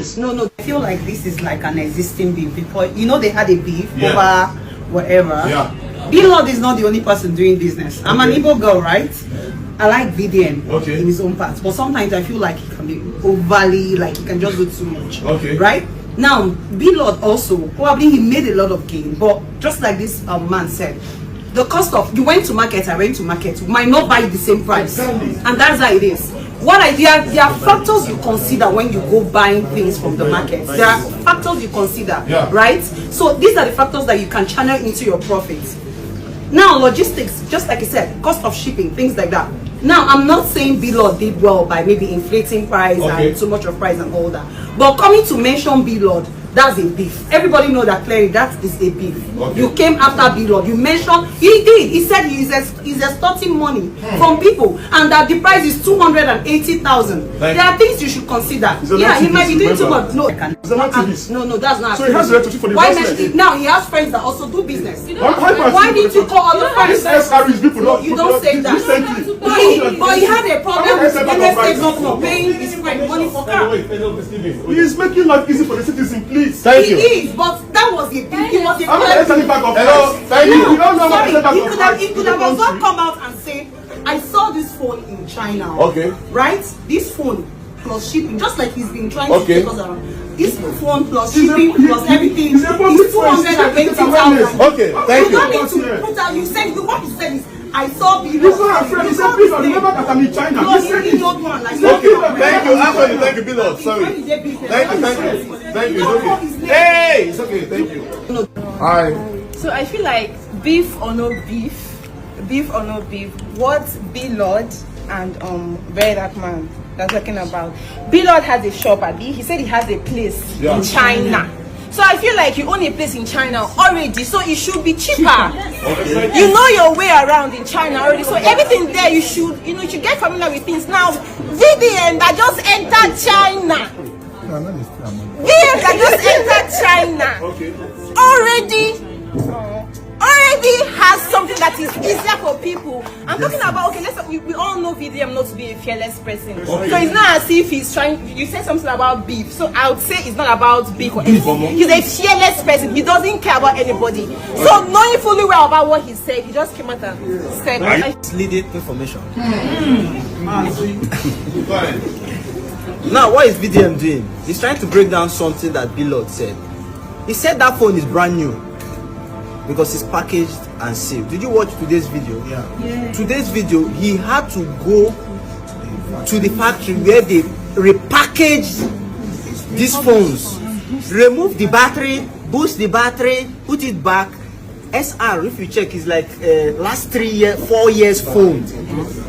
this? No. I feel like this is like an existing beef because they had a beef over whatever. Yeah. Blord is not the only person doing business. I'm an Igbo girl, right? I like VDM in his own parts, but sometimes I feel like he can be overly, like he can just do too much. Okay. Right? Now, Blord also, probably he made a lot of gain, but just like this man said, the cost of, you went to market, I went to market, we might not buy the same price. And that's how it is. There are factors you consider when you go buying things from the market. There are factors you consider, right? So these are the factors that you can channel into your profits. Now, logistics, just like I said, cost of shipping, things like that. Now, I'm not saying Blord did well by maybe inflating price and too much of price and all that. But coming to mention Blord, that's a beef. Everybody know that clearly that is a beef. You came after Blord. You mentioned, he did. He said he's extorting money from people and that the price is 280,000. There are things you should consider. Yeah, he might be doing too much. No, no, that's not. So he has electricity for the business. Now he has friends that also do business. Why did you call all the friends? You don't say that. But he had a problem with the state governor paying his friend money for car. He is making life easy for the citizen, please. Thank you. He is, but that was a big. He was a Thank you. Sorry, he could have also come out and say, I saw this phone in China. Okay. Right? This phone plus shipping, just like he's been trying to take us around. This phone plus shipping plus everything is 280,000. Okay, thank you. You don't need to put out. You said what you said is. I saw Blord. He's not a friend. He said, please remember that I'm in China. Okay, thank you, Actually, thank you, Blord. Sorry. Thank you. It's okay. Hey, it's okay. Thank you. Hi. So I feel like beef or no beef, what Blord and VeryDarkMan they're talking about. Blord has a shop, Abi. He said he has a place in China. So I feel like you own a place in China already, so it should be cheaper. You know your way around in China already, so everything there you should get familiar with things. Now, VDM that just entered China. VDM that just entered China. Already has something that is easier for people. I'm talking about, we all know VDM not to be a fearless person. So it's not as if he's trying, you said something about beef. So I would say it's not about beef or anything. He's a fearless person. He doesn't care about anybody. So knowing fully well about what he said, he just came out and said, misleading information. Now, what is VDM doing? He's trying to break down something that Blord said. He said that phone is brand new because it's packaged and sealed. Did you watch today's video? Yeah. Today's video, he had to go to the factory where they repackaged these phones, remove the battery, boost the battery, put it back. SR, if you check, is like last 4 years phone,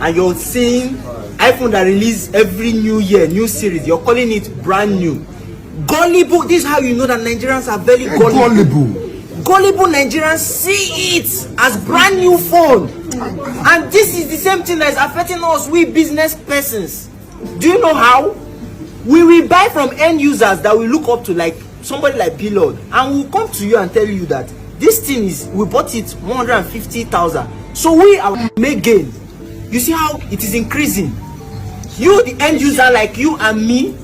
and you're seeing iPhone that release every new year, new series. You're calling it brand new. Gullible. This is how you know that Nigerians are very gullible. Gullible Nigerians see it as brand new phone, and this is the same thing that is affecting us, we business persons. Do you know how? We will buy from end users that we look up to, like somebody like Blord, and we'll come to you and tell you that this thing is, we bought it 150,000. So we are make gain. You see how it is increasing. You, the end user like you and me,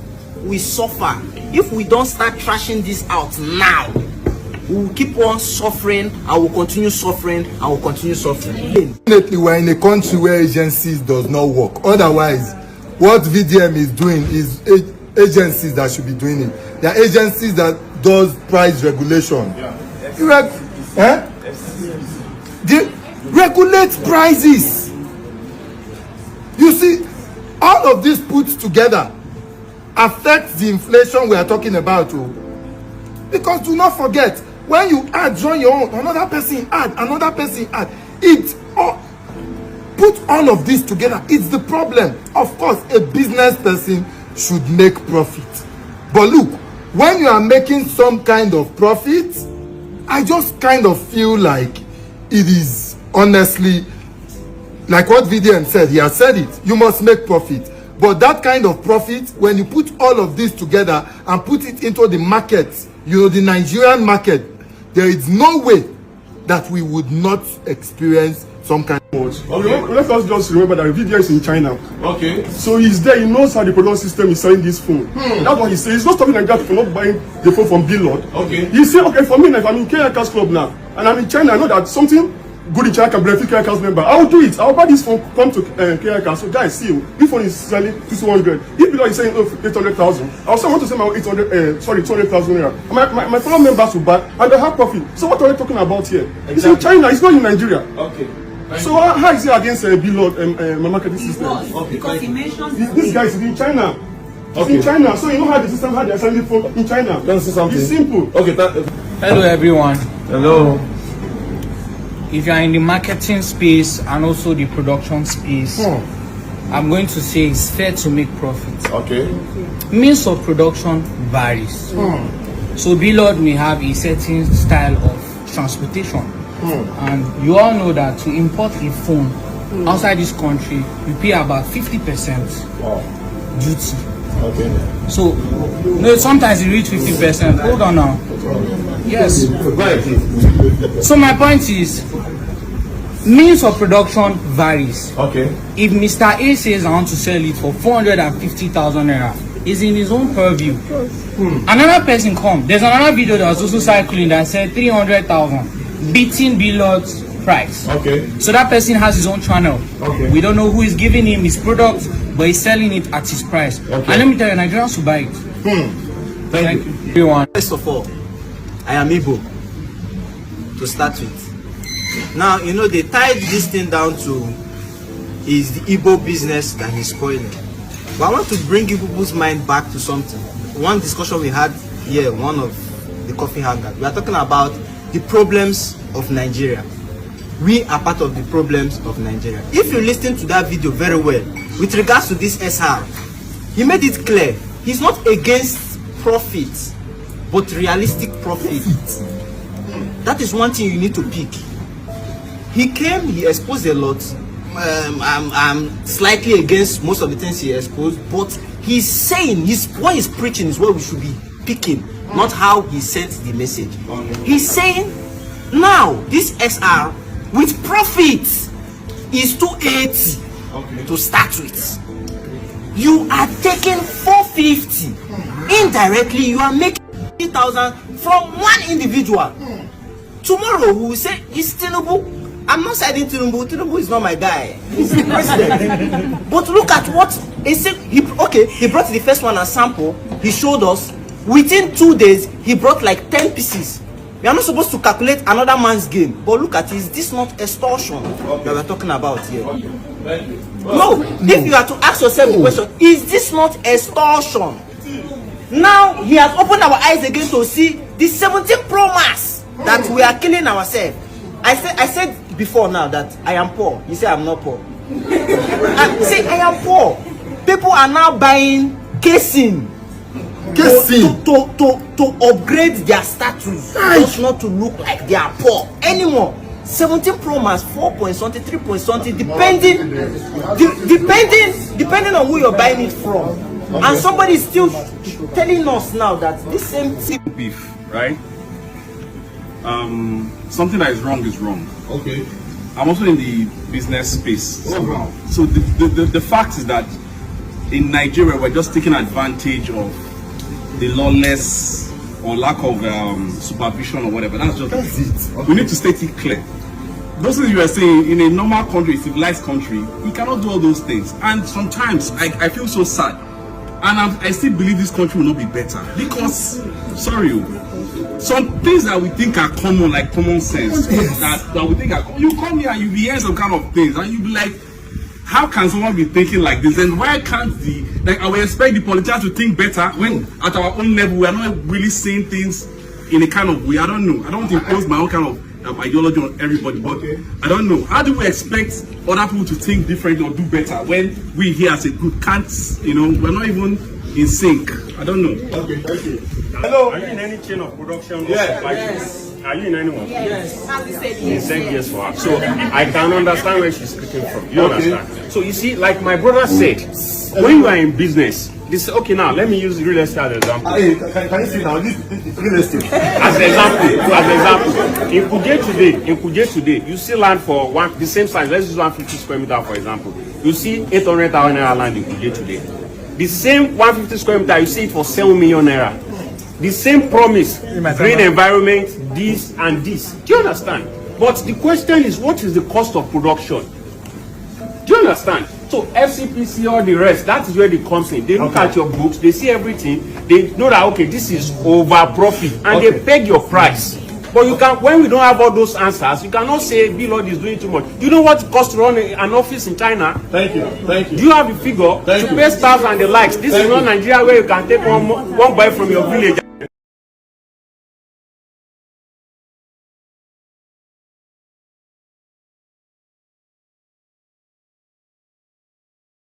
we suffer if we don't start trashing this out now. We will keep on suffering, and will continue suffering, and will continue suffering. Definitely, we're in a country where agencies does not work. Otherwise, what VDM is doing is agencies that should be doing it. There are agencies that does price regulation. They regulate prices. You see, all of this put together affects the inflation we are talking about. Because do not forget, when you add, join your own, another person add, it put all of this together. It's the problem. Of course, a business person should make profit. But look, when you are making some kind of profit, I just kind of feel like it is honestly, like what VDM said, he has said it, you must make profit. But that kind of profit, when you put all of this together and put it into the market, the Nigerian market, there is no way that we would not experience some kind. Okay. Let us just remember that VDR is in China. Okay. So he's there, he knows how the production system is selling this phone. That's what he says. He's not stopping Nigeria for not buying the phone from Blord. Okay. He said, okay, for me, if I'm in Kenya Cars Club now, and I'm in China, I know that something good in China can benefit Kenya Cars member. I'll do it. I'll buy this phone, come to Kenya Cars. So guys, see, this phone is selling 200. If Blord is saying 800,000, I also want to say my 200,000 naira. My fellow members will buy, and they have profit. So what are we talking about here? Exactly. It's in China, it's not in Nigeria. Okay. So how is he against Blord my marketing system? Okay. Because he mentioned This guy is in China. It's in China, so you know how the system, how they are selling phone in China. Can I say something? It's simple. Okay. Hello everyone. Hello. If you are in the marketing space and also the production space, I'm going to say it's fair to make profit. Okay. Means of production varies. So Blord may have a certain style of transportation. And you all know that to import a phone outside this country, you pay about 50% duty. Okay. So no, sometimes you reach 50%. Hold on now. Yes. So my point is, means of production varies. Okay. If Mr. A says I want to sell it for 450,000 naira, is in his own purview. Another person come. There's another video that was also circling that said 300,000, beating Blord's price. Okay. So that person has his own channel. Okay. We don't know who is giving him his product, but he's selling it at his price. Okay. And let me tell you, Nigerians will buy it. Thank you. Everyone. First of all, I am Igbo to start with. Now, you know, they tied this thing down to is the Igbo business that he's spoiling. But I want to bring people's mind back to something. One discussion we had here, one of the coffee hangers, we are talking about the problems of Nigeria. We are part of the problems of Nigeria. If you listen to that video very well, with regards to this SR, he made it clear he's not against profit, but realistic profit. That is one thing you need to pick. He came, he exposed a lot. I'm slightly against most of the things he exposed, but he's saying, what he's preaching is what we should be picking, not how he sent the message. He's saying, now, this SR with profit is 280 to start with. You are taking 450. Indirectly, you are making 50,000 from one individual. Tomorrow, we will say, it's Tinubu. I'm not siding Tinubu. Tinubu is not my guy. He's the president. But look at what he said. He brought the first one as sample. He showed us. Within 2 days, he brought like 10 pieces. We are not supposed to calculate another man's game. But look at it. Is this not extortion that we're talking about here? No. If you are to ask yourself the question, is this not extortion? Now, he has opened our eyes again to see the 17 Pro Max that we are killing ourselves. I said before now that I am poor. You say I'm not poor. Say I am poor. People are now buying casing to upgrade their status, just not to look like they are poor anymore. 17 Pro Max, 4 point something, 3 point something, depending on who you're buying it from. And somebody is still telling us now that this same thing beef, right? Something that is wrong. Okay. I'm also in the business space. Wow. So the fact is that in Nigeria we're just taking advantage of the lawless or lack of supervision or whatever. That's it. We need to state it clear. Those things you are saying, in a normal country, a civilized country, you cannot do all those things. And sometimes I feel so sad. And I still believe this country will not be better. Because, some things that we think are common, like common sense, that we think are common. You come here and you be hearing some kind of things, and you be like, how can someone be thinking like this? And why can't I would expect the politicians to think better when at our own level we are not really saying things in a kind of way. I don't know. I don't want to impose my own kind of ideology on everybody, but I don't know. How do we expect other people to think differently or do better when we here as a group can't, we're not even in sync? I don't know. Okay, thank you. Hello. Are you in any chain of production? Yes. Are you in anyone? Yes. As he said, He yes. said yes for her. So I can understand where she's speaking from. You understand? So you see, like my brother said, when you are in business, This okay now. Let me use real estate as an example. Hey, can you see now? This real estate. As an example, in Kuje today, you see land for the same size. Let's use 150 square meter for example. You see 800,000 naira land in Kuje today. The same 150 square meter, you see it for 7 million naira. The same promise, green environment, this and this. Do you understand? But the question is, what is the cost of production? Do you understand? So FCPC or the rest, that is where they comes in. They look at your books, they see everything, they know that okay, this is over profit, and they peg your price. But you can, when we don't have all those answers, you cannot say Blord is doing too much. Do you know what it costs to run an office in China? Thank you. Thank you. Do you have a figure to pay staff and the likes? This is not Nigeria where you can take one boy from your village.